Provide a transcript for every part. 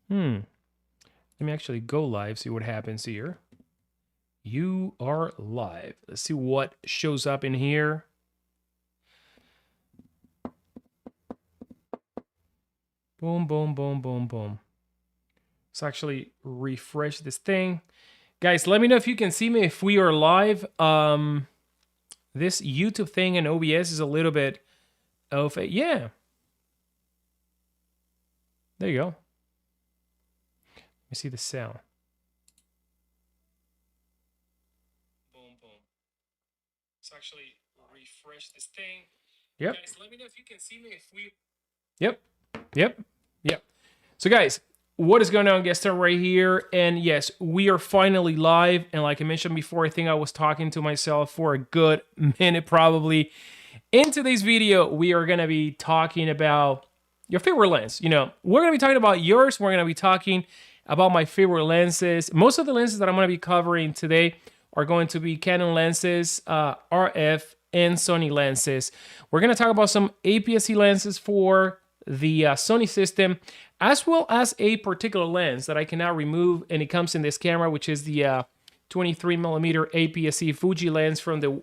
Let me actually go live, see what happens here. You are live. Let's see what shows up in here. Boom, boom, boom, boom, boom. Let's actually refresh this thing. Guys, let me know if you can see me if we are live. This YouTube thing and OBS is a little bit of a, yeah. There you go. Let me see the sound. Boom, boom. Let's actually refresh this thing. Yep. Guys, let me know if you can see me if we... Yep. So guys, what is going on? Get started right here. And yes, we are finally live. And like I mentioned before, I think I was talking to myself for a good minute probably. In today's video, we are going to be talking about your favorite lens. You know, we're going to be talking about yours. We're going to be talking about my favorite lenses. Most of the lenses that I'm going to be covering today are going to be Canon lenses, RF, and Sony lenses. We're going to talk about some APS-C lenses for the Sony system, as well as a particular lens that I cannot remove, and it comes in this camera, which is the 23mm APS-C Fuji lens from the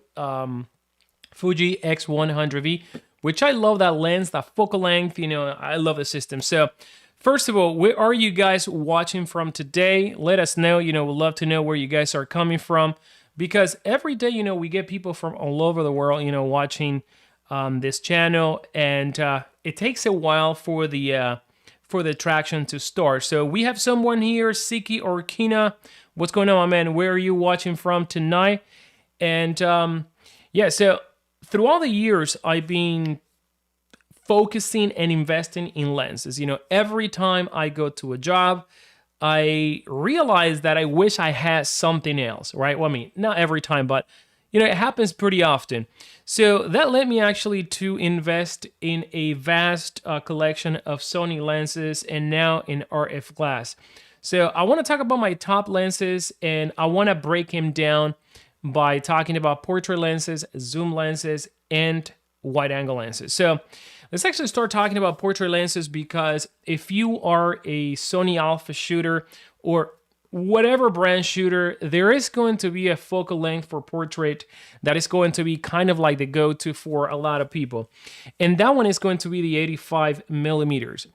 Fuji X100V, which I love that lens, that focal length, you know, I love the system. So first of all, where are you guys watching from today? Let us know, you know, we'd love to know where you guys are coming from, because every day, you know, we get people from all over the world, you know, watching this channel, and it takes a while for the attraction to start. So we have someone here, Siki or Kina. What's going on, my man? Where are you watching from tonight? And yeah, so through all the years, I've been focusing and investing in lenses. You know, every time I go to a job, I realize that I wish I had something else, right? Well, I mean, not every time, but you know, it happens pretty often. So that led me actually to invest in a vast collection of Sony lenses and now in RF glass. So I want to talk about my top lenses, and I want to break him down by talking about portrait lenses, zoom lenses, and wide angle lenses. So let's actually start talking about portrait lenses, because if you are a Sony Alpha shooter or whatever brand shooter, there is going to be a focal length for portrait that is going to be kind of like the go-to for a lot of people. And that one is going to be the 85mm.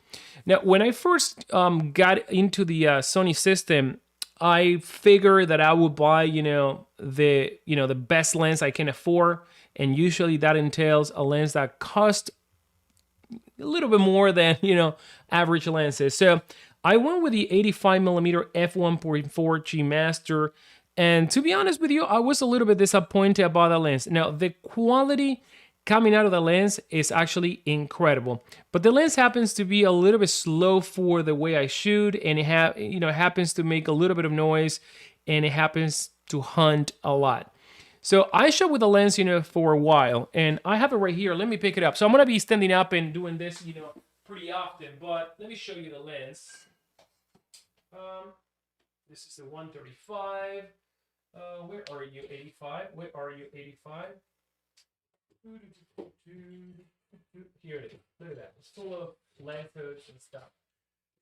Now, when I first got into the Sony system, I figured that I would buy, the best lens I can afford. And usually that entails a lens that costs a little bit more than, average lenses. So I went with the 85mm f1.4 G Master, and to be honest with you, I was a little bit disappointed about the lens. Now, the quality coming out of the lens is actually incredible, but the lens happens to be a little bit slow for the way I shoot, and it happens to make a little bit of noise, and it happens to hunt a lot. So I shot with the lens, for a while, and I have it right here. Let me pick it up. So I'm gonna be standing up and doing this, pretty often, but let me show you the lens. This is the 135. Where are you, 85? Where are you, 85? Here it is. Look at that. It's full of lanthos and stuff.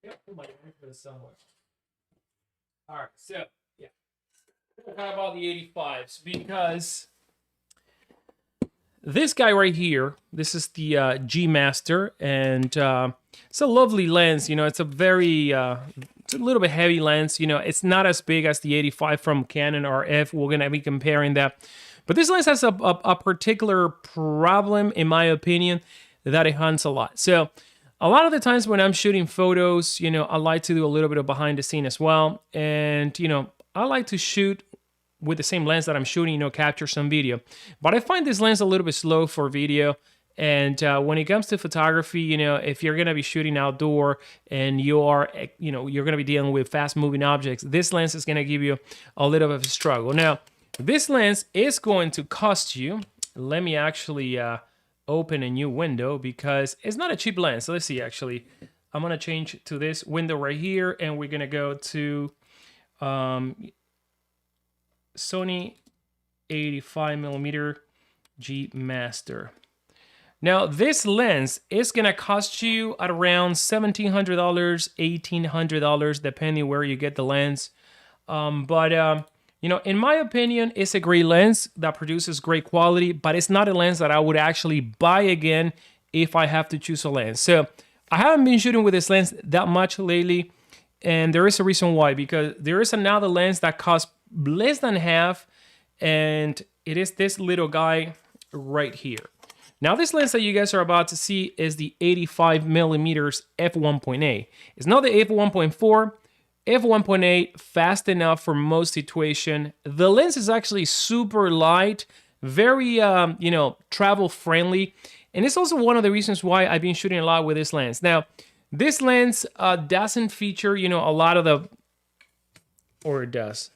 Yeah, put my lanthos somewhere. All right, so yeah, we'll talk about the 85s, because this guy right here, this is the G Master, and it's a lovely lens. It's a very it's a little bit heavy lens. It's not as big as the 85 from Canon RF. We're going to be comparing that. But this lens has a particular problem, in my opinion, that it hunts a lot. So a lot of the times when I'm shooting photos, I like to do a little bit of behind the scene as well. And, I like to shoot with the same lens that I'm shooting, capture some video. But I find this lens a little bit slow for video. And when it comes to photography, if you're going to be shooting outdoor and you're going to be dealing with fast moving objects, this lens is going to give you a little bit of a struggle. Now, this lens is going to cost you, let me actually open a new window, because it's not a cheap lens. So let's see, actually, I'm going to change to this window right here, and we're going to go to Sony 85mm G Master. Now, this lens is going to cost you at around $1,700, $1,800, depending where you get the lens. You know, in my opinion, it's a great lens that produces great quality, but it's not a lens that I would actually buy again if I have to choose a lens. So I haven't been shooting with this lens that much lately, and there is a reason why, because there is another lens that costs less than half, and it is this little guy right here. Now, this lens that you guys are about to see is the 85mm f1.8. It's not the f1.4. f1.8, fast enough for most situation. The lens is actually super light, very, you know, travel friendly. And it's also one of the reasons why I've been shooting a lot with this lens. Now, this lens doesn't feature, you know, a lot of the, or it does.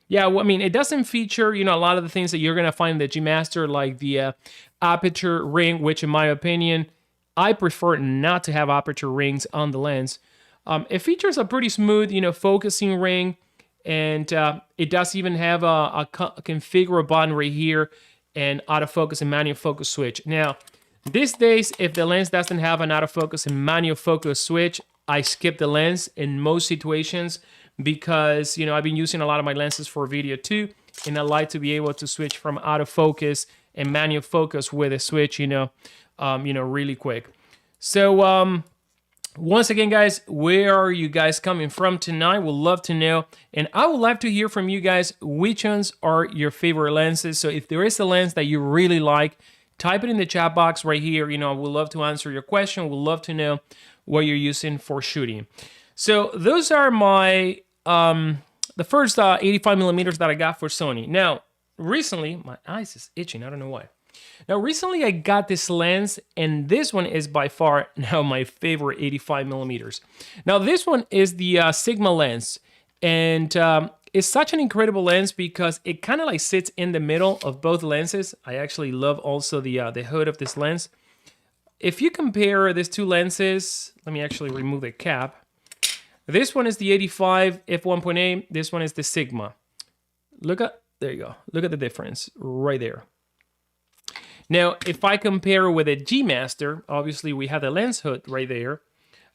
Yeah, well, I mean, it doesn't feature, you know, a lot of the things that you're going to find in the G Master, like the aperture ring, which in my opinion, I prefer not to have aperture rings on the lens. It features a pretty smooth, you know, focusing ring, and it does even have a configure button right here and autofocus and manual focus switch. Now, these days, if the lens doesn't have an autofocus and manual focus switch, I skip the lens in most situations because, you know, I've been using a lot of my lenses for video too, and I like to be able to switch from autofocus and manual focus with a switch, you know, really quick. So, once again, guys, where are you guys coming from tonight? We'd love to know. And I would love to hear from you guys which ones are your favorite lenses. So if there is a lens that you really like, type it in the chat box right here. You know, we'd love to answer your question. We'd love to know what you're using for shooting. So those are my, the first 85mm that I got for Sony. Now, recently, my eyes is itching. I don't know why. Now, recently I got this lens, and this one is by far now my favorite 85mm. Now, this one is the Sigma lens, and it's such an incredible lens because it kind of like sits in the middle of both lenses. I actually love also the hood of this lens. If you compare these two lenses, let me actually remove the cap. This one is the 85 f1.8. This one is the Sigma. Look at, there you go. Look at the difference right there. Now, if I compare with a G Master, obviously we have the lens hood right there.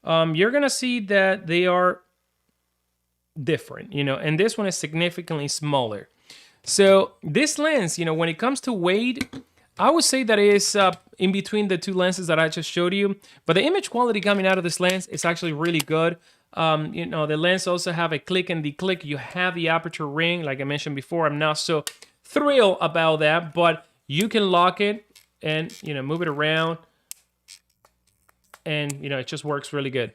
You're gonna see that they are different, you know, and this one is significantly smaller. So this lens, you know, when it comes to weight, I would say that it is in between the two lenses that I just showed you. But the image quality coming out of this lens is actually really good. You know, the lens also have a click and declick. You have the aperture ring, like I mentioned before. I'm not so thrilled about that, but you can lock it and, you know, move it around, and, you know, it just works really good.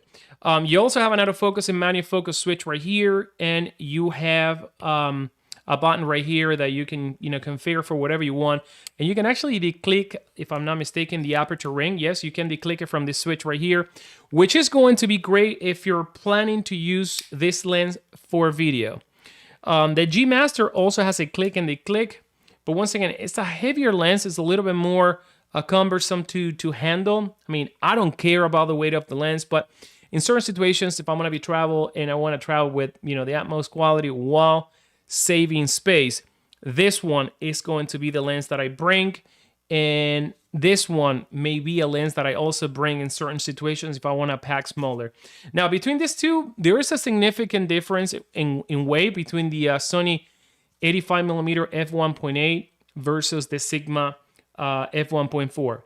You also have an autofocus and manual focus switch right here, and you have a button right here that you can, you know, configure for whatever you want. And you can actually declick, if I'm not mistaken, the aperture ring. Yes, you can declick it from this switch right here, which is going to be great if you're planning to use this lens for video. The G Master also has a click and declick. But once again, it's a heavier lens. It's a little bit more cumbersome to handle. I mean, I don't care about the weight of the lens, but in certain situations, if I'm going to be travel and I want to travel with, you know, the utmost quality while saving space, this one is going to be the lens that I bring. And this one may be a lens that I also bring in certain situations if I want to pack smaller. Now, between these two, there is a significant difference in weight between the Sony 85mm f1.8 versus the Sigma f1.4.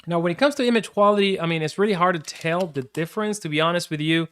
Now, when it comes to image quality, I mean, it's really hard to tell the difference, to be honest with you.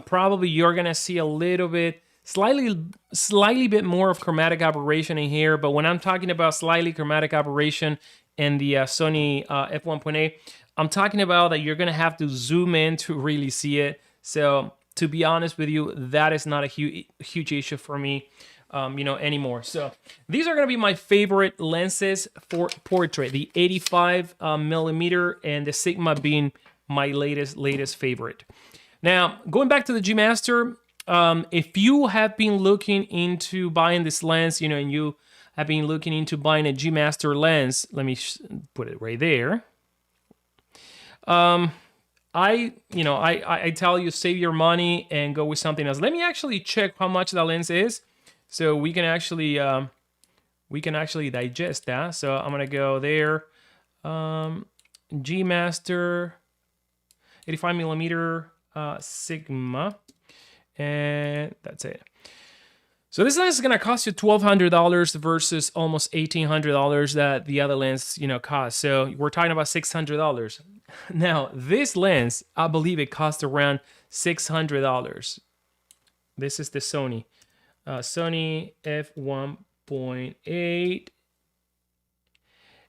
Probably you're going to see a little bit, slightly bit more of chromatic aberration in here. But when I'm talking about slightly chromatic aberration in the Sony f1.8, I'm talking about that you're going to have to zoom in to really see it. So to be honest with you, that is not a huge issue for me. You know, anymore. So these are going to be my favorite lenses for portrait, the 85mm and the Sigma being my latest favorite. Now, going back to the G Master, if you have been looking into buying this lens, you know, and you have been looking into buying a G Master lens, let me put it right there. I tell you, save your money and go with something else. Let me actually check how much that lens is, so we can actually digest that. So I'm gonna go there. G Master 85 millimeter Sigma, and that's it. So this lens is gonna cost you $1,200 versus almost $1,800 that the other lens, cost. So we're talking about $600. Now this lens, I believe it costs around $600. This is the Sony f1.8,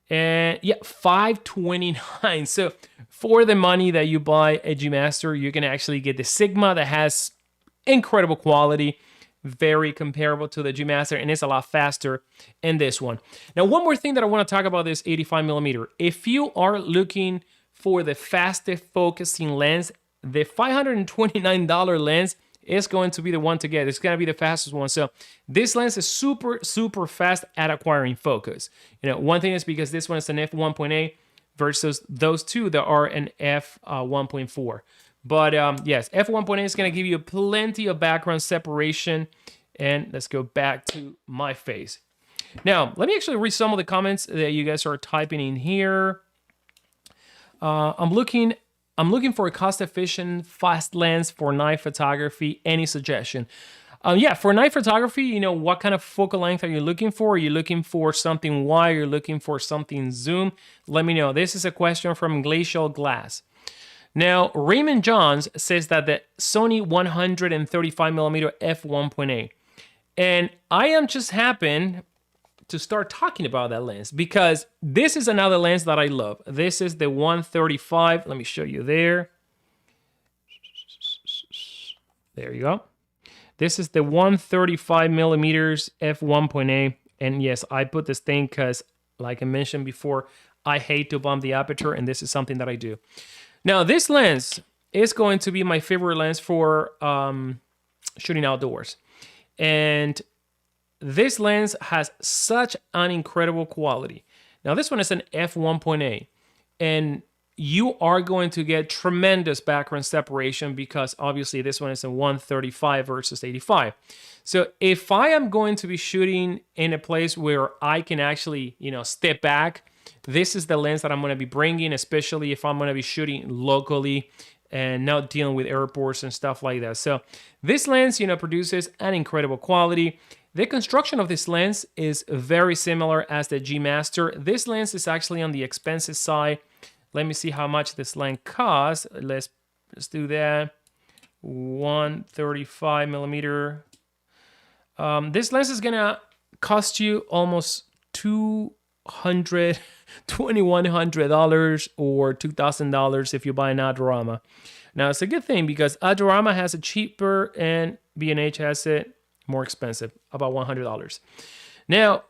and yeah, $529. So for the money that you buy a G Master, you can actually get the Sigma that has incredible quality, very comparable to the G Master, and it's a lot faster in this one. Now, one more thing that I want to talk about this 85 millimeter. If you are looking for the fastest focusing lens, the $529 lens is going to be the one to get. It's going to be the fastest one. So this lens is super, super fast at acquiring focus. One thing is because this one is an f1.8 versus those two that are an f1.4. But yes, f1.8 is going to give you plenty of background separation. And let's go back to my face. Now, let me actually read some of the comments that you guys are typing in here. I'm looking for a cost-efficient, fast lens for night photography. Any suggestion? Yeah, for night photography, what kind of focal length are you looking for? Are you looking for something wide? Are you looking for something zoom? Let me know. This is a question from Glacial Glass. Now, Raymond Johns says that the Sony 135mm f1.8. And I am just happen to start talking about that lens because this is another lens that I love. This is the 135. Let me show you there. There you go. This is the 135mm f1.8. And yes, I put this thing because, like I mentioned before, I hate to bump the aperture, and this is something that I do. Now, this lens is going to be my favorite lens for shooting outdoors. And this lens has such an incredible quality. Now, this one is an f1.8. And you are going to get tremendous background separation because obviously this one is a 135 versus 85. So if I am going to be shooting in a place where I can actually, step back, this is the lens that I'm going to be bringing, especially if I'm going to be shooting locally and not dealing with airports and stuff like that. So this lens, produces an incredible quality. The construction of this lens is very similar as the G Master. This lens is actually on the expensive side. Let me see how much this lens costs. Let's do that. 135 millimeter. This lens is gonna cost you almost $2,100 or $2,000 if you buy an Adorama. Now it's a good thing because Adorama has it cheaper and B&H has it more expensive, about $100. Now,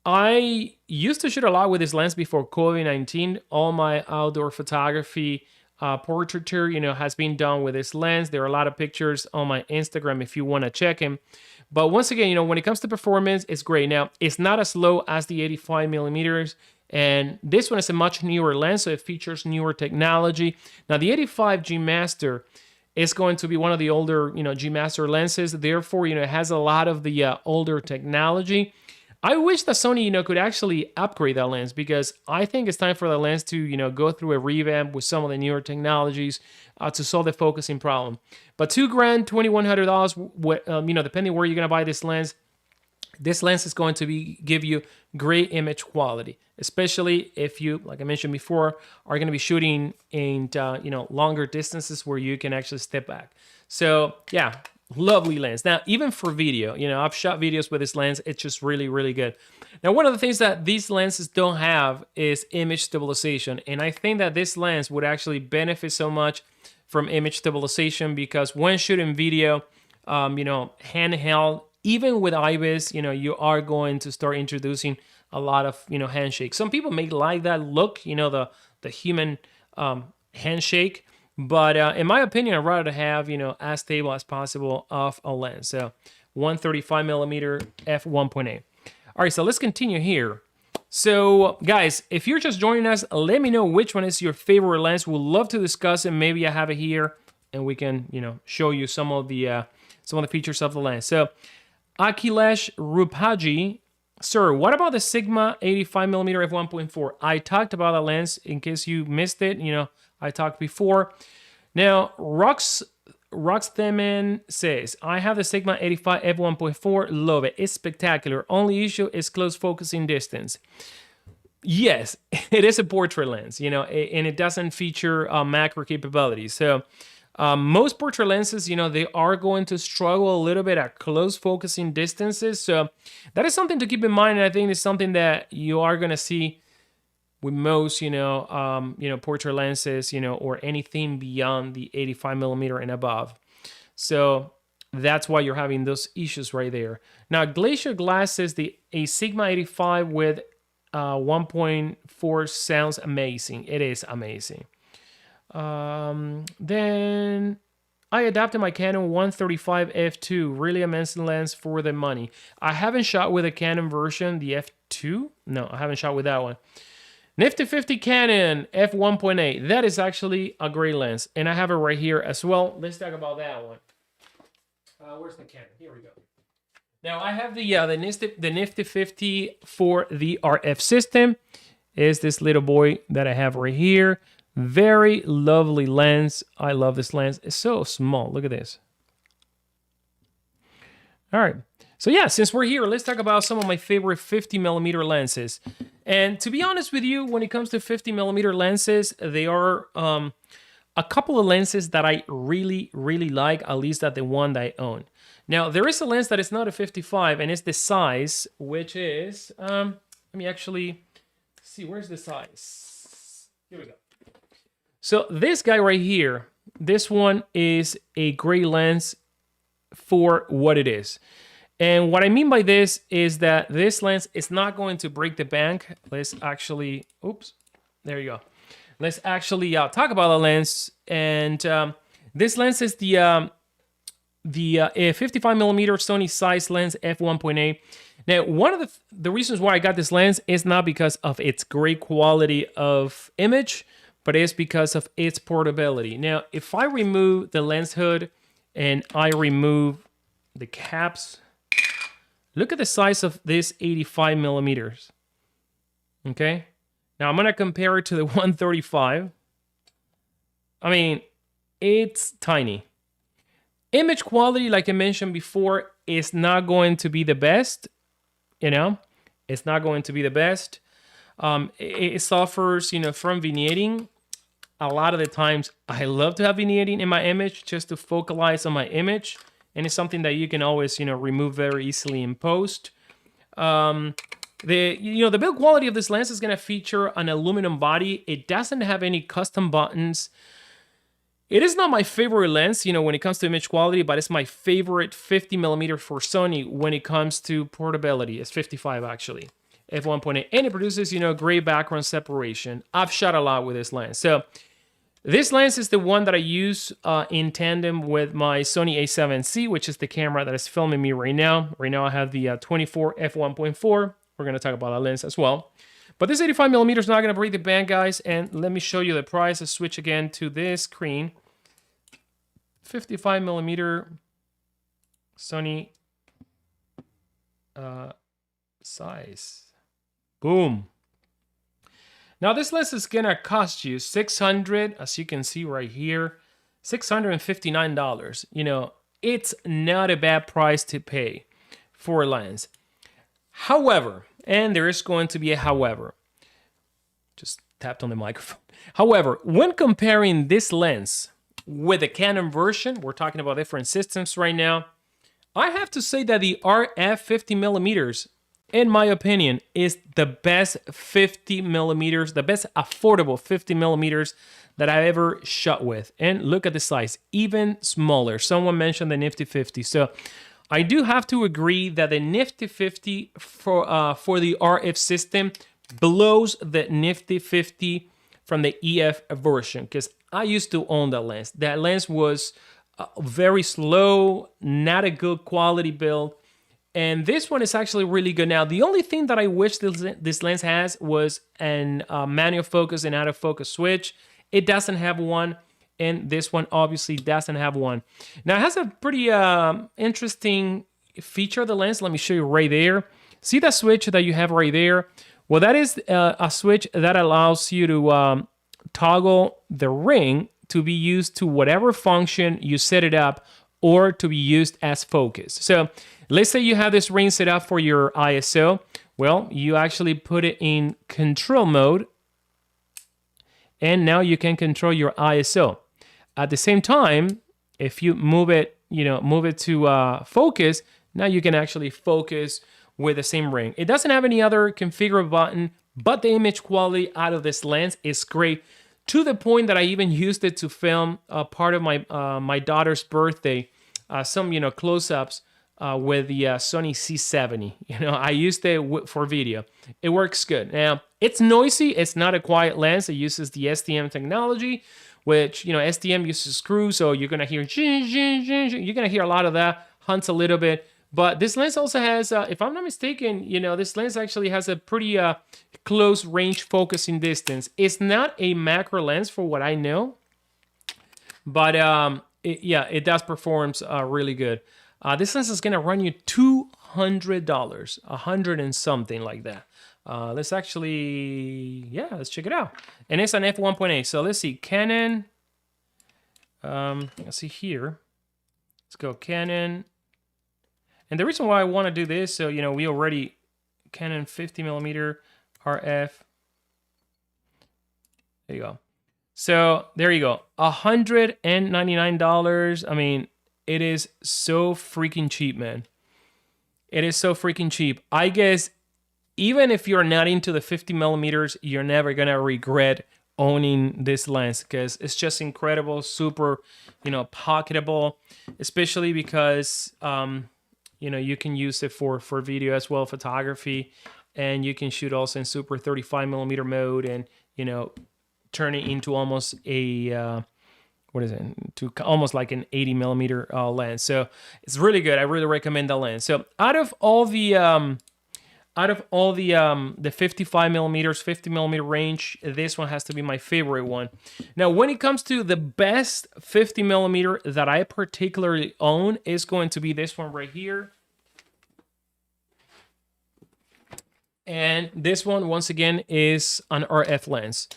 I used to shoot a lot with this lens before COVID-19. All my outdoor photography portraiture, has been done with this lens. There are a lot of pictures on my Instagram if you want to check them. But once again, when it comes to performance, it's great. Now, it's not as low as the 85 millimeters. And this one is a much newer lens, so it features newer technology. Now, the 85 G Master is going to be one of the older, G Master lenses. Therefore, it has a lot of the older technology. I wish that Sony, could actually upgrade that lens because I think it's time for the lens to, go through a revamp with some of the newer technologies to solve the focusing problem. But $2,000, $2,100, depending where you're going to buy this lens is going to give you great image quality, especially if you, like I mentioned before, are going to be shooting in, longer distances where you can actually step back. So yeah, lovely lens. Now, even for video, I've shot videos with this lens. It's just really, really good. Now, one of the things that these lenses don't have is image stabilization. And I think that this lens would actually benefit so much from image stabilization because when shooting video, handheld, even with IBIS, you are going to start introducing a lot of, handshake. Some people may like that look, the human handshake. But in my opinion, I'd rather have, as stable as possible of a lens. So 135 millimeter f1.8. All right, so let's continue here. So guys, if you're just joining us, let me know which one is your favorite lens. We'd love to discuss it. Maybe I have it here and we can, show you some of the features of the lens. So Akhilesh Rupaji Sir, what about the Sigma 85mm f1.4? I talked about that lens in case you missed it. You know, I talked before. Now, Roxtheman says, I have the Sigma 85 f1.4. Love it. It's spectacular. Only issue is close focusing distance. Yes, it is a portrait lens, you know, and it doesn't feature macro capabilities. So most portrait lenses, you know, they are going to struggle a little bit at close focusing distances. So that is something to keep in mind. And I think it's something that you are going to see with most, portrait lenses, or anything beyond the 85mm and above. So that's why you're having those issues right there. Now, Glacier Glass says a Sigma 85 with 1.4 sounds amazing. It is amazing. Then I adapted my Canon 135 f2. Really amazing lens for the money. I haven't shot with a Canon version, the f2. No, I haven't shot with that one. Nifty 50 Canon f1.8. That is actually a great lens, and I have it right here as well. Let's talk about that one. Where's the Canon? Here we go. Now I have the Nifty 50 for the RF system. Is this little boy that I have right here. Very lovely lens. I love this lens. It's so small. Look at this. All right. So yeah, since we're here, let's talk about some of my favorite 50mm lenses. And to be honest with you, when it comes to 50mm lenses, they are a couple of lenses that I really, really like, at least that the one that I own. Now, there is a lens that is not a 55, and it's the Zeiss, which is, let me actually see, where's the Zeiss? Here we go. So this guy right here, this one is a great lens for what it is. And what I mean by this is that this lens is not going to break the bank. Let's actually, oops, there you go. Let's actually talk about the lens. And this lens is the 55mm Sony Zeiss lens f1.8. Now, one of the reasons why I got this lens is not because of its great quality of image, but it's because of its portability. Now, if I remove the lens hood and I remove the caps, look at the size of this 85mm. Okay? Now, I'm going to compare it to the 135. I mean, it's tiny. Image quality, like I mentioned before, is not going to be the best. It's not going to be the best. It suffers, from vignetting. A lot of the times, I love to have vignetting in my image just to focalize on my image. And it's something that you can always, remove very easily in post. The build quality of this lens is going to feature an aluminum body. It doesn't have any custom buttons. It is not my favorite lens, when it comes to image quality, but it's my favorite 50mm for Sony when it comes to portability. It's 55 actually, f1.8, and it produces, great background separation. I've shot a lot with this lens. So this lens is the one that I use in tandem with my Sony a7C, which is the camera that is filming me right now. Right now I have the 24 f1.4. We're going to talk about that lens as well. But this 85mm is not going to break the bank, guys. And let me show you the price. Let's switch again to this screen. 55mm Sony Zeiss. Boom. Now this lens is gonna cost you $600, as you can see right here, $659. It's not a bad price to pay for a lens. However, and there is going to be a however, just tapped on the microphone. However, when comparing this lens with the Canon version, we're talking about different systems right now, I have to say that the RF 50mm, in my opinion, is the best 50mm, the best affordable 50mm that I've ever shot with. And look at the size, even smaller. Someone mentioned the Nifty 50. So I do have to agree that the Nifty 50 for the RF system blows the Nifty 50 from the EF version, because I used to own that lens. That lens was very slow, not a good quality build. And this one is actually really good. Now, the only thing that I wish this lens has was an manual focus and out of focus switch. It doesn't have one, and this one obviously doesn't have one. Now, it has a pretty interesting feature of the lens. Let me show you right there. See that switch that you have right there? Well, that is a switch that allows you to toggle the ring to be used to whatever function you set it up or to be used as focus. So let's say you have this ring set up for your ISO. Well, you actually put it in control mode, and now you can control your ISO. At the same time, if you move it to focus, now you can actually focus with the same ring. It doesn't have any other configure button, but the image quality out of this lens is great, to the point that I even used it to film part of my daughter's birthday, some close-ups with the Sony C70. I used it for video. It works good. Now, it's noisy. It's not a quiet lens. It uses the STM technology, which, STM uses screws, so you're gonna hear you're gonna hear a lot of that, hunts a little bit. But this lens also has, if I'm not mistaken, this lens actually has a pretty close range focusing distance. It's not a macro lens for what I know, but it does perform really good. This lens is gonna run you $200, 100 and something like that. Let's actually, let's check it out. And it's an f1.8. So let's see, Canon. Let's see here. Let's go Canon. And the reason why I want to do this, so we already Canon 50mm RF. There you go. So there you go, $199. I mean, it is so freaking cheap, man. It is so freaking cheap. I guess even if you're not into the 50mm, you're never gonna regret owning this lens, because it's just incredible, super, pocketable, especially because you can use it for video as well, photography, and you can shoot also in super 35mm mode, and turn it into almost a to almost like an 80mm lens. So it's really good. I really recommend the lens. So out of all the 55mm, 50mm range, this one has to be my favorite one. Now, when it comes to the best 50mm that I particularly own, is going to be this one right here. And this one, once again, is an RF lens.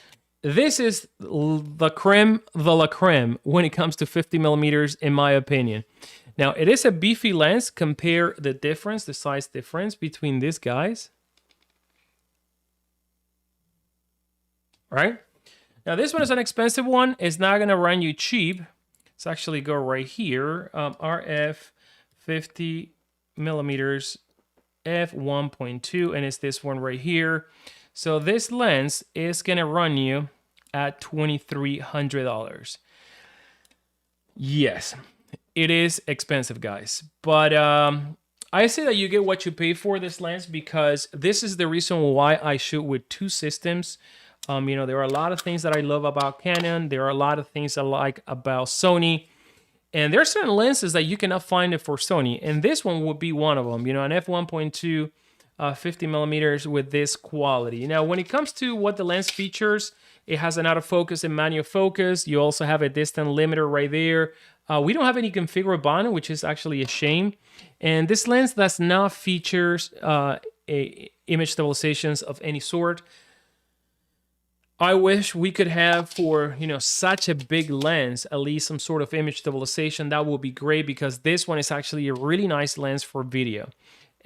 This is the creme de la creme when it comes to 50mm, in my opinion. Now, it is a beefy lens. Compare the difference, the size difference between these guys. Right? Now, this one is an expensive one. It's not going to run you cheap. Let's actually go right here. RF 50mm f1.2, and it's this one right here. So this lens is going to run you at $2,300. Yes. It is expensive, guys, but I say that you get what you pay for this lens, because this is the reason why I shoot with two systems. There are a lot of things that I love about Canon. There are a lot of things I like about Sony, and there are certain lenses that you cannot find it for Sony, and this one would be one of them. An f1.2 50mm with this quality. Now, when it comes to what the lens features, it has an autofocus and manual focus. You also have a distant limiter right there. We don't have any configure button, which is actually a shame. And this lens does not feature image stabilizations of any sort. I wish we could have, for such a big lens, at least some sort of image stabilization. That would be great, because this one is actually a really nice lens for video.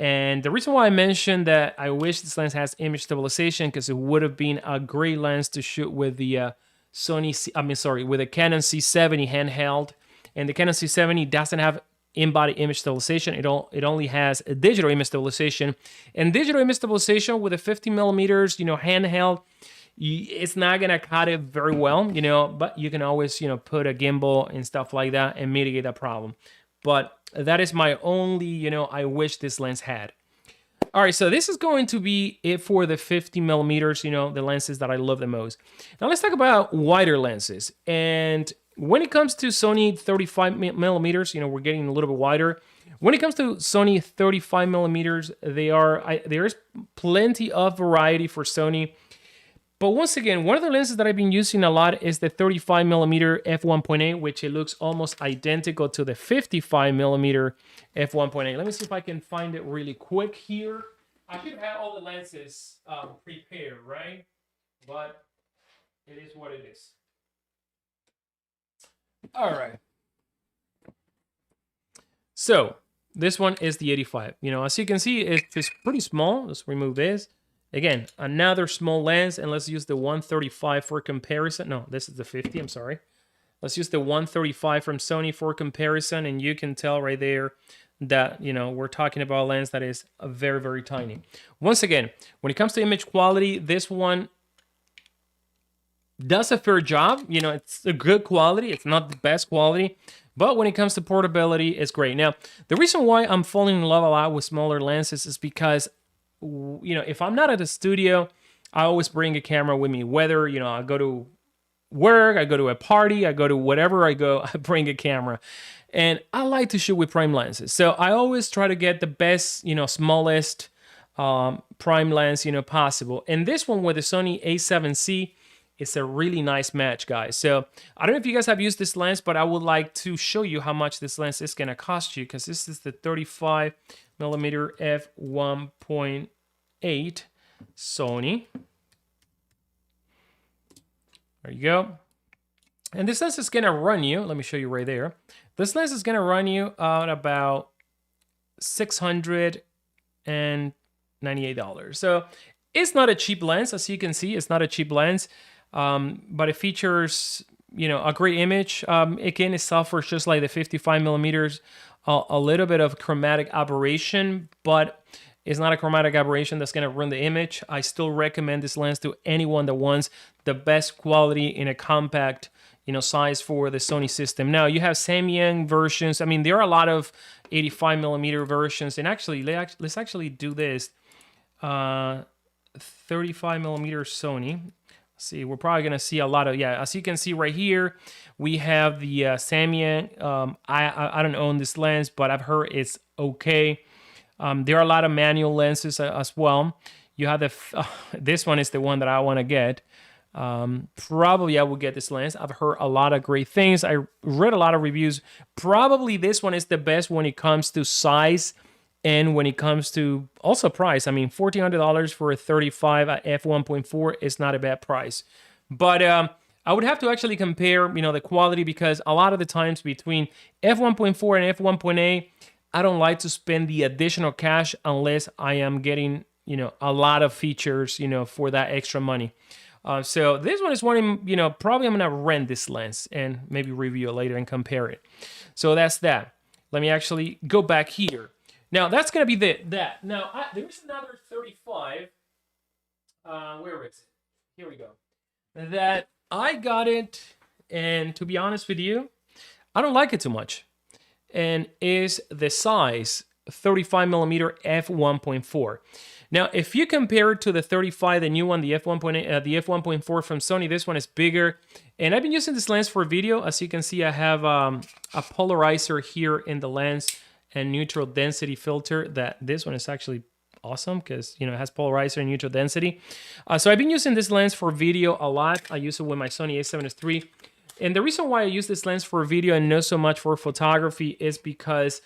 And the reason why I mentioned that I wish this lens has image stabilization, because it would have been a great lens to shoot with the with the Canon C70 handheld. And the Canon C70 doesn't have in-body image stabilization. It only has a digital image stabilization. And digital image stabilization with a 50mm, handheld, it's not gonna cut it very well, but you can always, put a gimbal and stuff like that and mitigate that problem. But that is my only, I wish this lens had. All right, so this is going to be it for the 50mm, the lenses that I love the most. Now let's talk about wider lenses. And when it comes to Sony 35mm, we're getting a little bit wider. When it comes to Sony 35mm, there is plenty of variety for Sony. But once again, one of the lenses that I've been using a lot is the 35mm f1.8, which it looks almost identical to the 55mm f1.8. Let me see if I can find it really quick here. I should have all the lenses prepared, right? But it is what it is. All right. So this one is the 85. You know, as you can see, it's pretty small. Let's remove this. Again, another small lens, and let's use the 135 for comparison. No, this is the 50, I'm sorry. Let's use the 135 from Sony for comparison, and you can tell right there that, you know, we're talking about a lens that is very, very tiny. Once again, when it comes to image quality, this one does a fair job. You know, it's a good quality. It's not the best quality, but when it comes to portability, it's great. Now, the reason why I'm falling in love a lot with smaller lenses is because, you know, if I'm not at a studio, I always bring a camera with me, whether, you know, I go to work, I go to a party, I go to whatever I go, I bring a camera. And I like to shoot with prime lenses. So I always try to get the best, you know, smallest prime lens, you know, possible. And this one with the Sony A7C, it's a really nice match, guys. So I don't know if you guys have used this lens, but I would like to show you how much this lens is gonna cost you, because this is the 35mm f1.8 Sony. There you go. And this lens is gonna run you, let me show you right there. This lens is gonna run you at about $698. So it's not a cheap lens, as you can see, it's not a cheap lens. But it features, you know, a great image. Again, it suffers just like the 55mm, a little bit of chromatic aberration, but it's not a chromatic aberration that's going to ruin the image. I still recommend this lens to anyone that wants the best quality in a compact, you know, size for the Sony system. Now, you have Samyang versions. I mean, there are a lot of 85mm versions, and actually, let's actually do this. 35mm Sony. See, we're probably gonna see a lot of, yeah, as you can see right here, we have the Samyang. I don't own this lens, but I've heard it's okay. There are a lot of manual lenses as well. You have the this one is the one that I want to get. Probably I will get this lens. I've heard a lot of great things. I read a lot of reviews. Probably this one is the best when it comes to size and when it comes to also price. I mean, $1,400 for a 35 at f1.4 is not a bad price. But I would have to actually compare, you know, the quality, because a lot of the times between f1.4 and f1.8, I don't like to spend the additional cash unless I am getting, you know, a lot of features, you know, for that extra money. So this one is one, you know, probably I'm going to rent this lens and maybe review it later and compare it. So that's that. Let me actually go back here. Now, that's going to be that. Now, there's another 35. Where is it? Here we go. That I got it, and to be honest with you, I don't like it too much. And is the size 35mm f1.4. Now, if you compare it to the 35, the new one, the f1.8, the f1.4 from Sony, this one is bigger. And I've been using this lens for video. As you can see, I have a polarizer here in the lens and neutral density filter. That this one is actually awesome because, you know, it has polarizer and neutral density. So I've been using this lens for video a lot. I use it with my Sony a7S III. And the reason why I use this lens for video and not so much for photography is because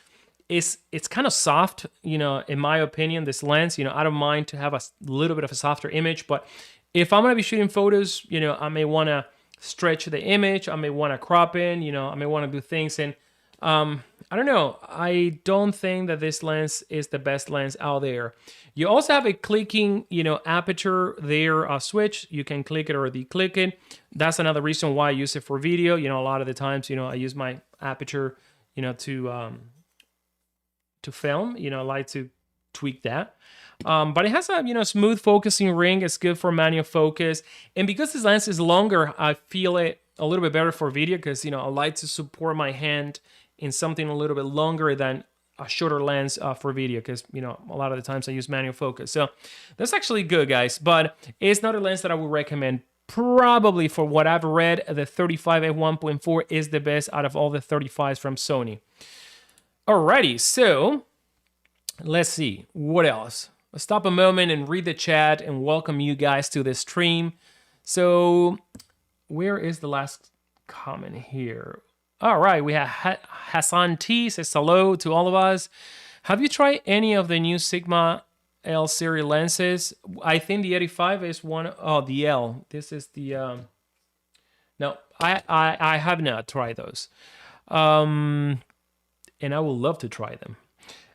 it's kind of soft, you know, in my opinion, this lens. You know, I don't mind to have a little bit of a softer image, but if I'm going to be shooting photos, you know, I may want to stretch the image, I may want to crop in, you know, I may want to do things. And I don't know, I don't think that this lens is the best lens out there. You also have a clicking, you know, aperture there, switch. You can click it or declick it. That's another reason why I use it for video. You know, a lot of the times, you know, I use my aperture, you know, to film. You know, I like to tweak that. But it has a, you know, smooth focusing ring. It's good for manual focus. And because this lens is longer, I feel it a little bit better for video because, you know, I like to support my hand in something a little bit longer than a shorter lens for video because, you know, a lot of the times I use manual focus. So that's actually good, guys. But it's not a lens that I would recommend. Probably for what I've read, the 35 f1.4 is the best out of all the 35s from Sony. Alrighty, so let's see. What else? Let's stop a moment and read the chat and welcome you guys to the stream. So where is the last comment here? All right, we have Hassan T says hello to all of us. Have you tried any of the new Sigma L series lenses. I think the 85 is one. Oh, the L. This is the. No, I have not tried those, and I would love to try them.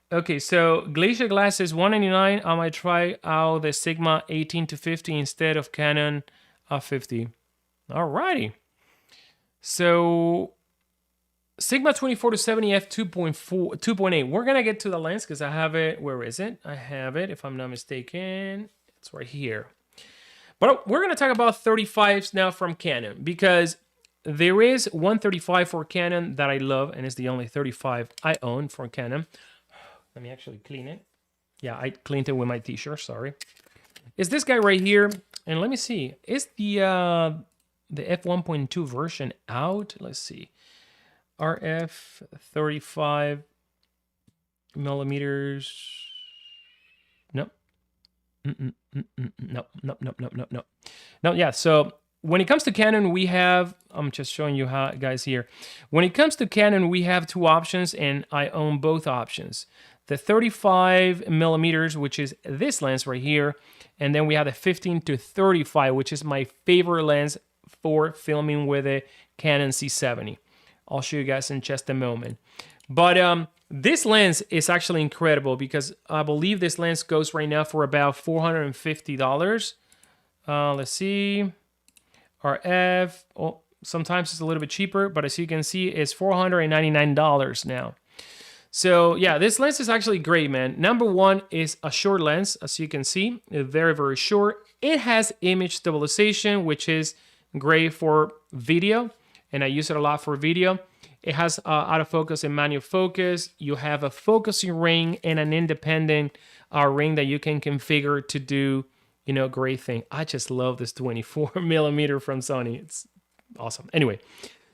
Okay, so Glacier glasses 199. I might try out the Sigma 18 to 50 instead of Canon 50. Alrighty. So Sigma 24 to 70 f 2.8. We're gonna get to the lens because I have it. Where is it? I have it, if I'm not mistaken. It's right here. But we're gonna talk about 35s now from Canon because there is one 35 for Canon that I love, and it's the only 35 I own for Canon. Let me actually clean it. Yeah, I cleaned it with my t-shirt, sorry. It's this guy right here. And let me see. Is the f1.2 version out? Let's see. RF 35 millimeters. Nope. No. No, yeah, so when it comes to Canon, we have, I'm just showing you how, guys, here. When it comes to Canon, we have two options, and I own both options. The 35 millimeters, which is this lens right here, and then we have the 15 to 35, which is my favorite lens for filming with a Canon C70. I'll show you guys in just a moment. But this lens is actually incredible because I believe this lens goes right now for about $450. Let's see. RF. Oh, sometimes it's a little bit cheaper, but as you can see, it's $499 now. So yeah, this lens is actually great, man. Number one is a short lens, as you can see, very, very short. It has image stabilization, which is great for video, and I use it a lot for video. It has autofocus and manual focus. You have a focusing ring and an independent ring that you can configure to do, you know, great thing. I just love this 24 millimeter from Sony. It's awesome. Anyway,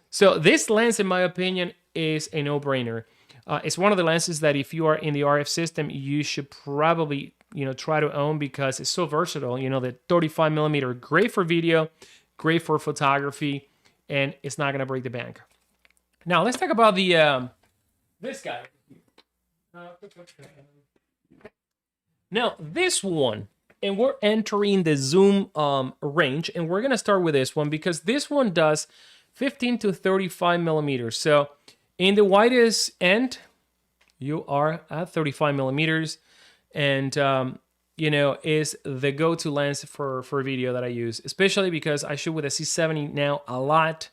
so this lens, in my opinion, is a no-brainer. It's one of the lenses that if you are in the RF system, you should probably, you know, try to own because it's so versatile. You know, the 35 millimeter, great for video, great for photography, and it's not going to break the bank. Now, let's talk about the this guy. Now, this one, and we're entering the zoom range, and we're going to start with this one because this one does 15 to 35 millimeters. So in the widest end, you are at 35 millimeters, and you know, is the go-to lens for video that I use, especially because I shoot with a C70 now a lot.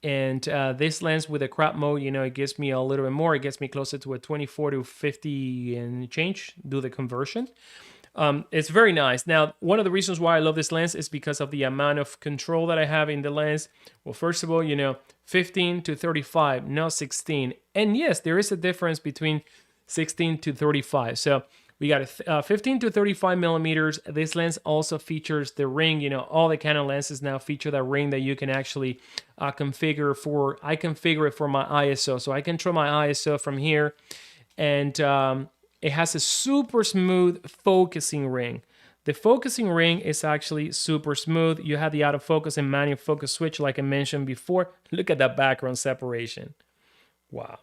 And this lens with the crop mode, you know, it gives me a little bit more. It gets me closer to a 24 to 50 and change, do the conversion. It's very nice. Now, one of the reasons why I love this lens is because of the amount of control that I have in the lens. Well, first of all, you know, 15 to 35, not 16. And yes, there is a difference between 16 to 35. So we got a 15 to 35 millimeters. This lens also features the ring. You know, all the Canon lenses now feature that ring that you can actually configure for. I configure it for my ISO. So I control my ISO from here. And it has a super smooth focusing ring. The focusing ring is actually super smooth. You have the autofocus and manual focus switch like I mentioned before. Look at that background separation. Wow.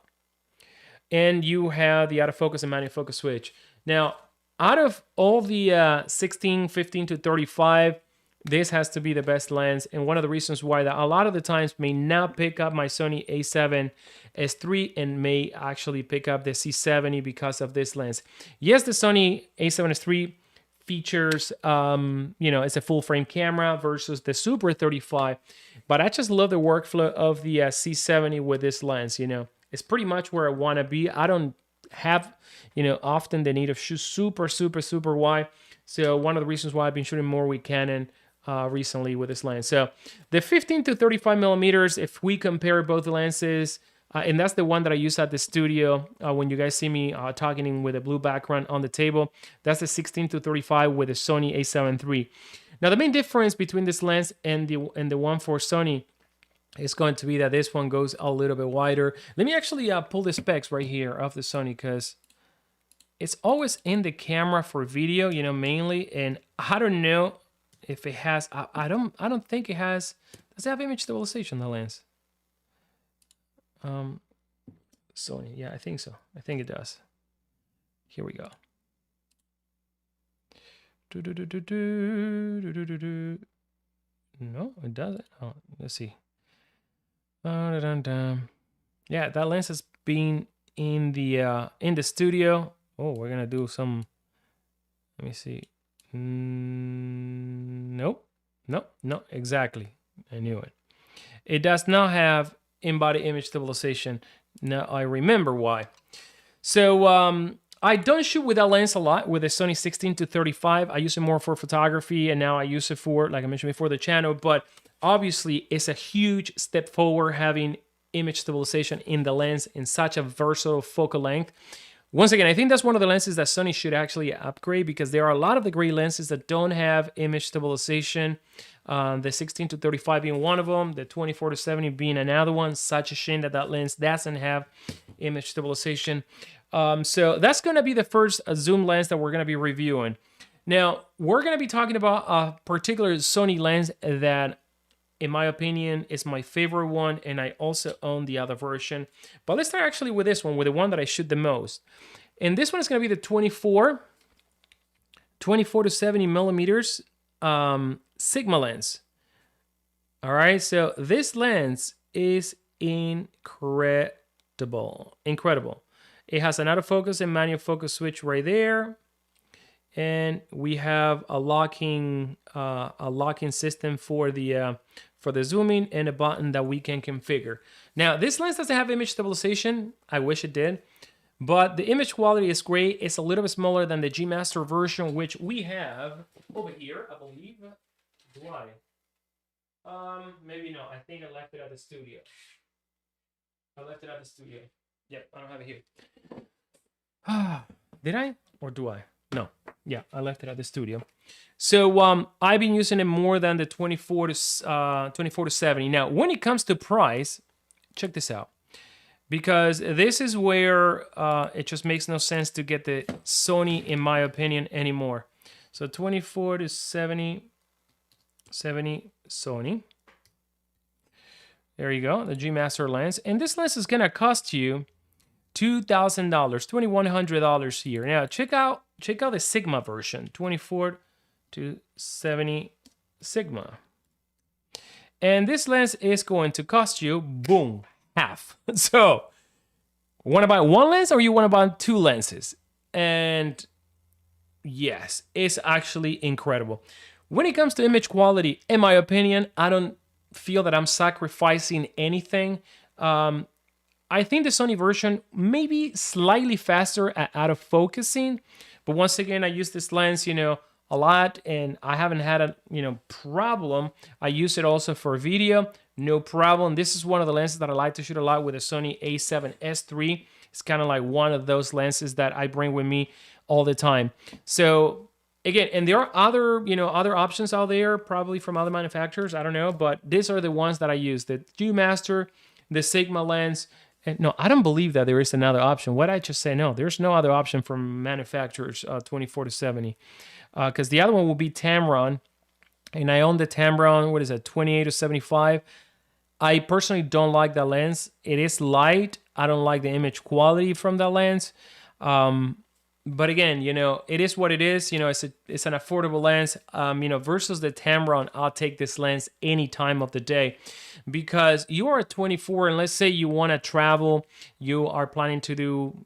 And you have the autofocus and manual focus switch. Now, out of all the 16, 15 to 35, this has to be the best lens. And one of the reasons why that a lot of the times may not pick up my Sony a7S3 and may actually pick up the C70 because of this lens. Yes, the Sony a7S3 features, you know, it's a full frame camera versus the Super 35. But I just love the workflow of the C70 with this lens, you know. It's pretty much where I want to be. I don't have, you know, often the need of shoot super wide. So one of the reasons why I've been shooting more with Canon recently with this lens. So the 15 to 35 millimeters, if we compare both lenses, and that's the one that I use at the studio when you guys see me talking with a blue background on the table, that's the 16 to 35 with the Sony a7 III. Now the main difference between this lens and the one for Sony is going to be that this one goes a little bit wider. Let me actually pull the specs right here of the Sony because it's always in the camera for video, you know, mainly. And I don't know if it has. I don't think it has. Does it have image stabilization, the lens? Sony, yeah, I think so. I think it does. Here we go. No, it doesn't. Oh, let's see. Yeah, that lens has been in the studio. Oh, we're gonna do some. Let me see. Nope, no, exactly. I knew it. It does not have in-body image stabilization. Now I remember why. So I don't shoot with that lens a lot with the Sony 16-35. I use it more for photography, and now I use it for, like I mentioned before, the channel. But obviously, it's a huge step forward having image stabilization in the lens in such a versatile focal length. Once again, I think that's one of the lenses that Sony should actually upgrade, because there are a lot of the great lenses that don't have image stabilization. The 16-35 being one of them, the 24-70 being another one. Such a shame that that lens doesn't have image stabilization. So that's going to be the first zoom lens that we're going to be reviewing. Now, we're going to be talking about a particular Sony lens that, in my opinion, is my favorite one, and I also own the other version. But let's start actually with this one, with the one that I shoot the most. And this one is going to be the 24-70 millimeters Sigma lens. All right, so this lens is incredible. It has an autofocus and manual focus switch right there. And we have a locking system for the zooming, and a button that we can configure. Now, this lens doesn't have image stabilization. I wish it did, but the image quality is great. It's a little bit smaller than the G Master version, which we have over here, I believe. Do I? Maybe no. I think I left it at the studio. Yep, I don't have it here. Did I? Or do I? No. Yeah, I left it at the studio. So I've been using it more than the 24-70. Now, when it comes to price, check this out. Because this is where it just makes no sense to get the Sony, in my opinion, anymore. So 24-70 Sony. There you go, the G Master lens. And this lens is going to cost you $2,000, $2,100 here. Now, check out the Sigma version, 24-70 Sigma. And this lens is going to cost you, boom, half. So, want to buy one lens or you want to buy two lenses? And yes, it's actually incredible. When it comes to image quality, in my opinion, I don't feel that I'm sacrificing anything. I think the Sony version may be slightly faster at autofocusing, but once again, I use this lens, a lot, and I haven't had a, problem. I use it also for video, no problem. This is one of the lenses that I like to shoot a lot with the Sony a7S III. It's kind of like one of those lenses that I bring with me all the time. So again, and there are other, other options out there, probably from other manufacturers, I don't know, but these are the ones that I use, the G Master, the Sigma lens. And no, I don't believe that there is another option. What I just say, no, there's no other option from manufacturers, 24-70. Because the other one will be Tamron, and I own the Tamron, 28-75. I personally don't like that lens. It is light. I don't like the image quality from that lens. But again, it is what it is. It's an affordable lens. Versus the Tamron, I'll take this lens any time of the day, because you are at 24, and let's say you want to travel, you are planning to do,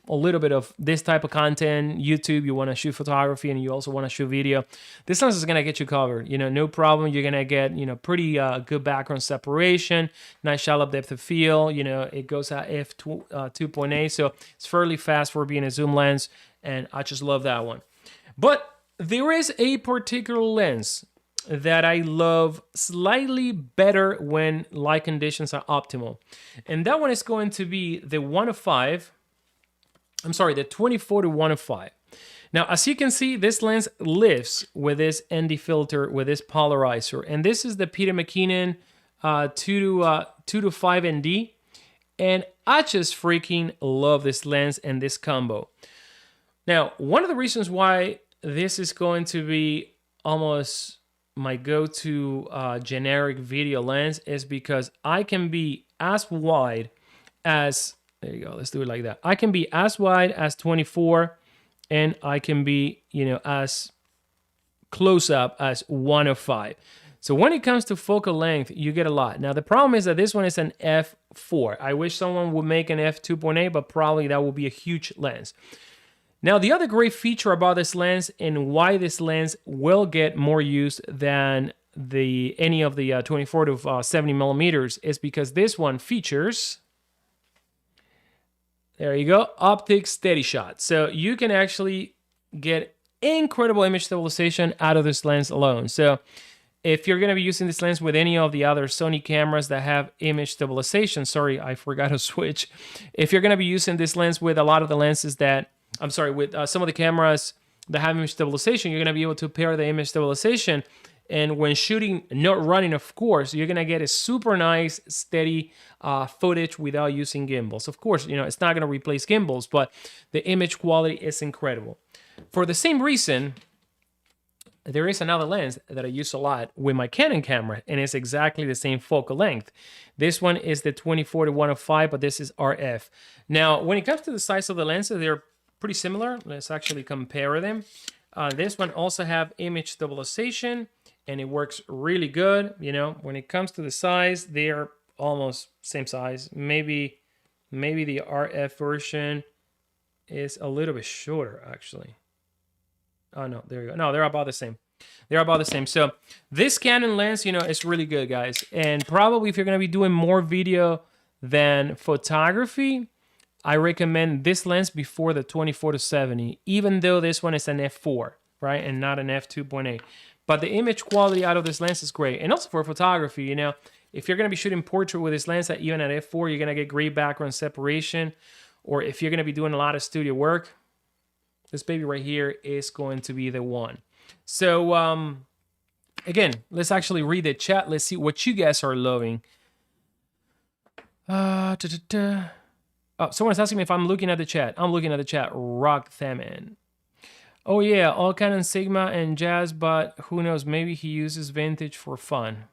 a little bit of this type of content, YouTube, you want to shoot photography, and you also want to shoot video. This lens is going to get you covered, no problem. You're going to get, pretty good background separation, nice shallow depth of field. It goes at f2.8, so it's fairly fast for being a zoom lens, and I just love that one. But there is a particular lens that I love slightly better when light conditions are optimal, and that one is going to be the 24-105. Now, as you can see, this lens lifts with this ND filter, with this polarizer. And this is the Peter McKinnon 2-5 ND. And I just freaking love this lens and this combo. Now, one of the reasons why this is going to be almost my go-to generic video lens is because I can be as wide as... There you go. Let's do it like that. I can be as wide as 24, and I can be, as close-up as 105. So when it comes to focal length, you get a lot. Now, the problem is that this one is an f4. I wish someone would make an f2.8, but probably that would be a huge lens. Now, the other great feature about this lens and why this lens will get more use than any of the 24 to 70 millimeters is because this one features, there you go, optic steady shot. So you can actually get incredible image stabilization out of this lens alone. So if you're going to be using this lens with any of the other Sony cameras that have image stabilization, sorry, I forgot to switch. If you're going to be using this lens with a lot of the lenses that, I'm sorry, with some of the cameras that have image stabilization, you're going to be able to pair the image stabilization. And when shooting, not running, of course, you're going to get a super nice, steady footage without using gimbals. Of course, you know, it's not going to replace gimbals, but the image quality is incredible. For the same reason, there is another lens that I use a lot with my Canon camera, and it's exactly the same focal length. This one is the 24 to 105, but this is RF. Now, when it comes to the size of the lenses, they're pretty similar. Let's actually compare them. This one also have image stabilization, and it works really good. You know, when it comes to the size, they're almost same size. Maybe the RF version is a little bit shorter, actually. Oh, no, there you go. No, they're about the same. They're about the same. So this Canon lens, you know, is really good, guys. And probably if you're going to be doing more video than photography, I recommend this lens before the 24 to 70, even though this one is an f4, right, and not an f2.8. But the image quality out of this lens is great. And also for photography, you know, if you're going to be shooting portrait with this lens, even at f4, you're going to get great background separation. Or if you're going to be doing a lot of studio work, this baby right here is going to be the one. So, again, let's actually read the chat. Let's see what you guys are loving. Oh, someone's asking me if I'm looking at the chat. I'm looking at the chat. Rock Thaman. Oh, yeah, all Canon Sigma and Jazz, but who knows? Maybe he uses vintage for fun.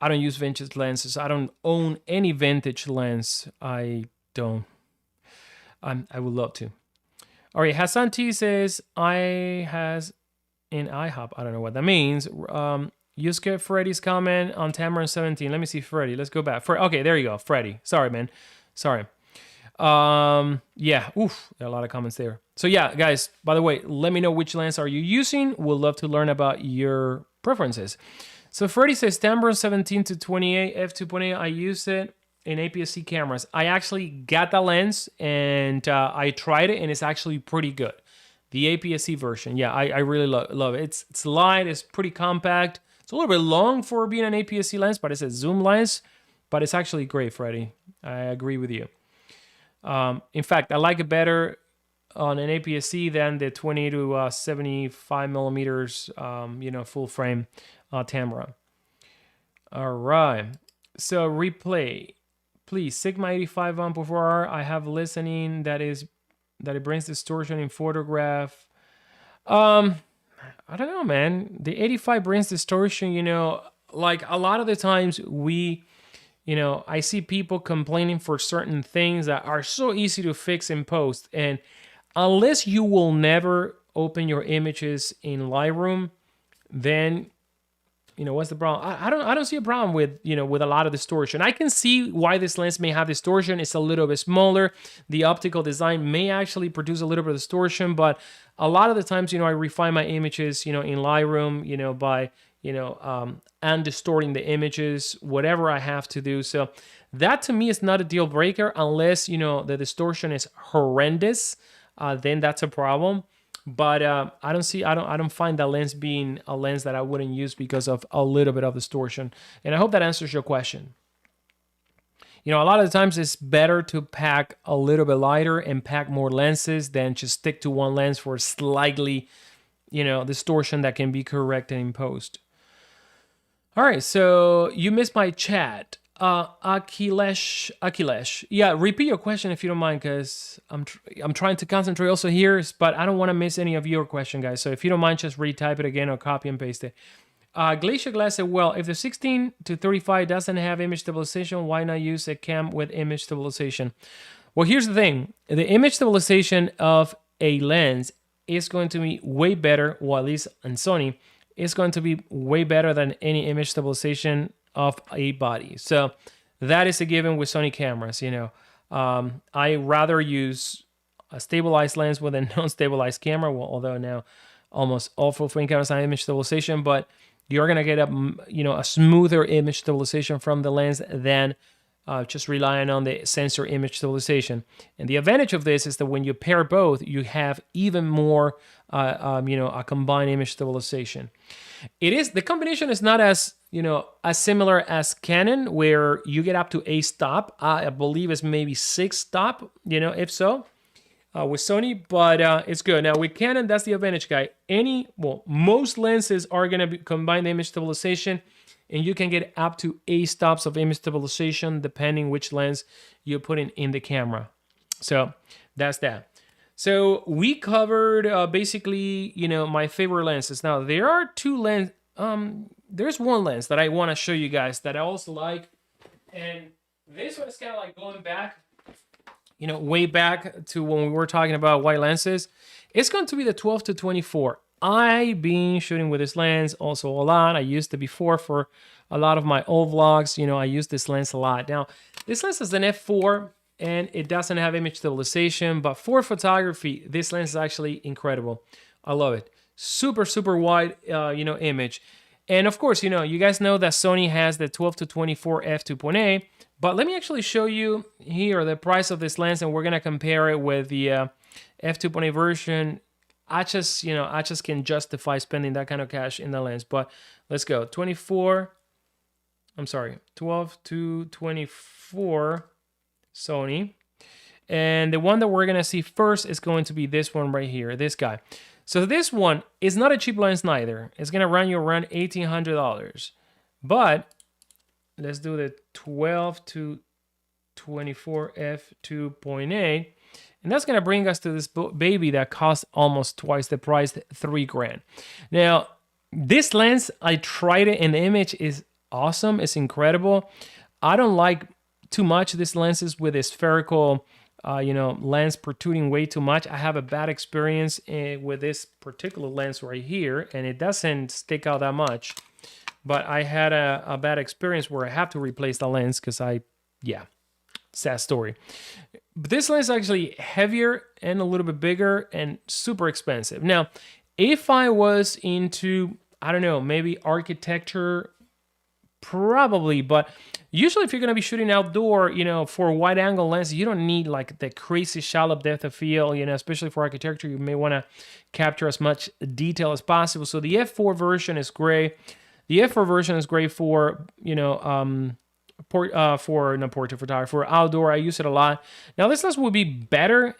I don't use vintage lenses. I don't own any vintage lens. I don't. I would love to. All right, Hassan T says, I has in IHOP. I don't know what that means. You skipped Freddy's comment on Tamron 17. Let me see Freddy. Let's go back. Okay, there you go. Freddy. Sorry, man. Sorry. Yeah, oof, there are a lot of comments there. So yeah, guys, by the way, let me know which lens are you using. We'd love to learn about your preferences. So Freddy says, Tamron 17 to 28, f2.8, I use it in APS-C cameras. I actually got that lens and I tried it and it's actually pretty good. The APS-C version, yeah, I really love it. It's light, it's pretty compact. It's a little bit long for being an APS-C lens, but it's a zoom lens. But it's actually great, Freddy. I agree with you. In fact, I like it better on an APS-C than the 20 to 75 millimeters, you know, full frame Tamron. All right. So replay, please. Sigma 85 1.4R. I have listening that it brings distortion in photograph. I don't know, man. The 85 brings distortion. You know, like a lot of the times you know, I see people complaining for certain things that are so easy to fix in post. And unless you will never open your images in Lightroom, then, you know, what's the problem? I don't see a problem with, you know, with a lot of distortion. I can see why this lens may have distortion. It's a little bit smaller. The optical design may actually produce a little bit of distortion, but a lot of the times, you know, I refine my images, you know, in Lightroom, you know, by, you know, and distorting the images, whatever I have to do. So that to me is not a deal breaker unless, you know, the distortion is horrendous. Then that's a problem. But I don't find that lens being a lens that I wouldn't use because of a little bit of distortion. And I hope that answers your question. You know, a lot of the times it's better to pack a little bit lighter and pack more lenses than just stick to one lens for slightly, you know, distortion that can be corrected in post. All right, so you missed my chat. Akhilesh. Yeah, repeat your question if you don't mind, because I'm trying to concentrate also here, but I don't want to miss any of your question, guys. So if you don't mind, just retype it again or copy and paste it. Glacier Glass said, well, if the 16 to 35 doesn't have image stabilization, why not use a cam with image stabilization? Well, here's the thing. The image stabilization of a lens is going to be way better, or at least in Sony, it's going to be way better than any image stabilization of a body. So that is a given with Sony cameras. I rather use a stabilized lens with a non-stabilized camera. Well, although now almost all full-frame cameras have image stabilization, but you're gonna get a smoother image stabilization from the lens than just relying on the sensor image stabilization. And the advantage of this is that when you pair both, you have even more, a combined image stabilization. The combination is not as similar as Canon, where you get up to 8 stop. I believe it's maybe 6 stop, if so, with Sony, but it's good. Now with Canon, that's the advantage, guy. Most lenses are gonna combine the image stabilization, and you can get up to 8 stops of image stabilization depending which lens you put in the camera. So that's that. So we covered basically, my favorite lenses. Now there are 2 lenses. There's one lens that I want to show you guys that I also like, and this one is kind of like going back, way back to when we were talking about wide lenses. It's going to be the 12-24. I've been shooting with this lens also a lot. I used it before for a lot of my old vlogs. I use this lens a lot. Now, this lens is an f4, and it doesn't have image stabilization, but for photography, this lens is actually incredible. I love it. Super, super wide, image. And of course, you guys know that Sony has the 12-24 f2.8, but let me actually show you here the price of this lens, and we're gonna compare it with the f2.8 version. I just can justify spending that kind of cash in the lens. But let's go. 12-24 Sony. And the one that we're going to see first is going to be this one right here, this guy. So this one is not a cheap lens neither. It's going to run you around $1,800. But let's do the 12-24 f2.8. And that's going to bring us to this baby that costs almost twice the price, $3,000. Now, this lens, I tried it, and the image is awesome. It's incredible. I don't like too much these lenses with a spherical, lens protruding way too much. I have a bad experience with this particular lens right here, and it doesn't stick out that much. But I had a bad experience where I have to replace the lens because sad story. But this lens is actually heavier and a little bit bigger and super expensive. Now, if I was into, I don't know, maybe architecture, probably, but usually if you're going to be shooting outdoor, for a wide angle lens, you don't need like the crazy shallow depth of field, especially for architecture. You may want to capture as much detail as possible. So the f4 version is great. The f4 version is great for, portrait photography, for outdoor. I use it a lot. Now this lens would be better,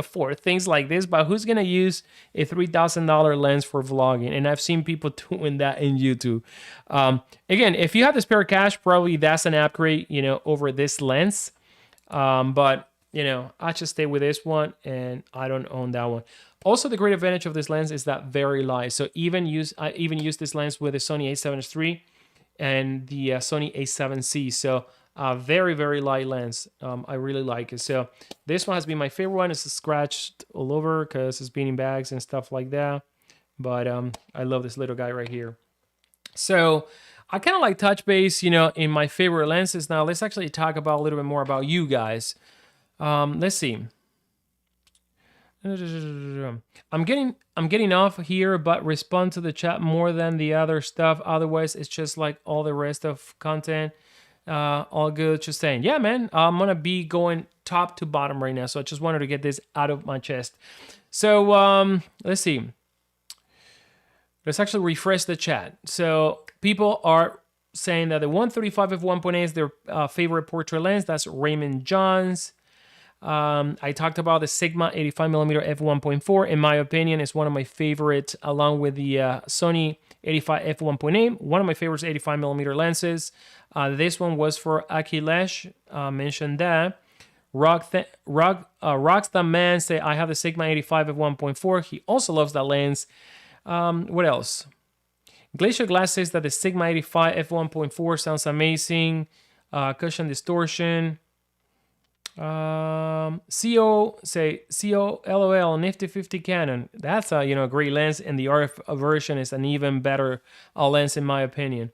for things like this, but who's gonna use a $3,000 lens for vlogging? And I've seen people doing that in YouTube. Again, if you have the spare cash, probably that's an upgrade, over this lens. But I just stay with this one, and I don't own that one. Also, the great advantage of this lens is that very light. So I even use this lens with the Sony a7S III and the Sony a7C. So very, very light lens. I really like it. So this one has been my favorite one. It's scratched all over because it's been in bags and stuff like that. But I love this little guy right here. So I kind of like touch base, in my favorite lenses. Now let's actually talk about a little bit more about you guys. Let's see. I'm getting off here, but respond to the chat more than the other stuff. Otherwise, it's just like all the rest of content. All good. Just saying, yeah, man. I'm gonna be going top to bottom right now, so I just wanted to get this out of my chest. So let's see. Let's actually refresh the chat. So people are saying that the 135 f1.8 is their favorite portrait lens. That's Raymond Johns. I talked about the Sigma 85mm f1.4. In my opinion, it's one of my favorites, along with the Sony 85 f1.8. One of my favorites 85mm lenses. This one was for Akhilesh. Mentioned that. Rockstar Man say I have the Sigma 85 f1.4. He also loves that lens. What else? Glacier Glass says that the Sigma 85 f1.4 sounds amazing. Cushion distortion. COLOL Nifty 50 Canon. That's a a great lens, and the RF version is an even better lens in my opinion.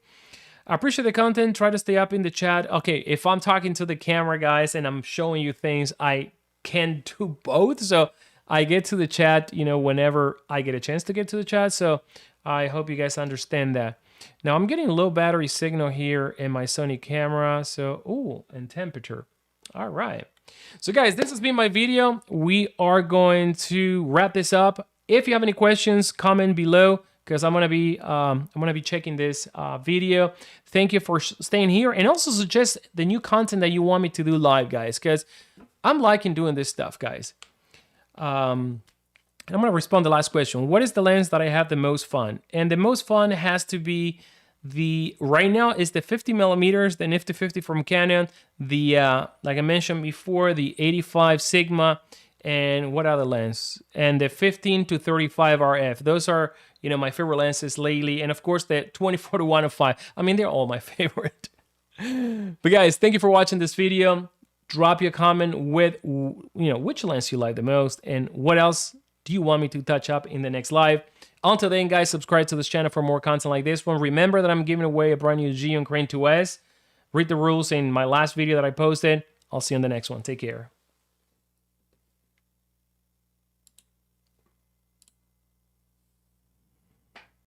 I appreciate the content. Try to stay up in the chat. Okay, if I'm talking to the camera, guys, and I'm showing you things, I can do both. So I get to the chat, whenever I get a chance to get to the chat. So I hope you guys understand that. Now I'm getting a low battery signal here in my Sony camera. So, and temperature. All right. So guys, this has been my video. We are going to wrap this up. If you have any questions, comment below, because I'm gonna be checking this video. Thank you for staying here, and also suggest the new content that you want me to do live, guys, because I'm liking doing this stuff, guys. I'm gonna respond to the last question. What is the lens that I have the most fun? And the most fun has to be right now is the 50 millimeters, the Nifty 50 from Canon, the like I mentioned before, the 85 Sigma, and what other lens? And the 15 to 35 RF. Those are my favorite lenses lately, and of course the 24 to 105. I mean, they're all my favorite. But guys, thank you for watching this video. Drop your comment with which lens you like the most, and what else do you want me to touch up in the next live. Until then, guys, subscribe to this channel for more content like this one. Remember that I'm giving away a brand new Xeon Crane 2S. Read the rules in my last video that I posted. I'll see you in the next one. Take care.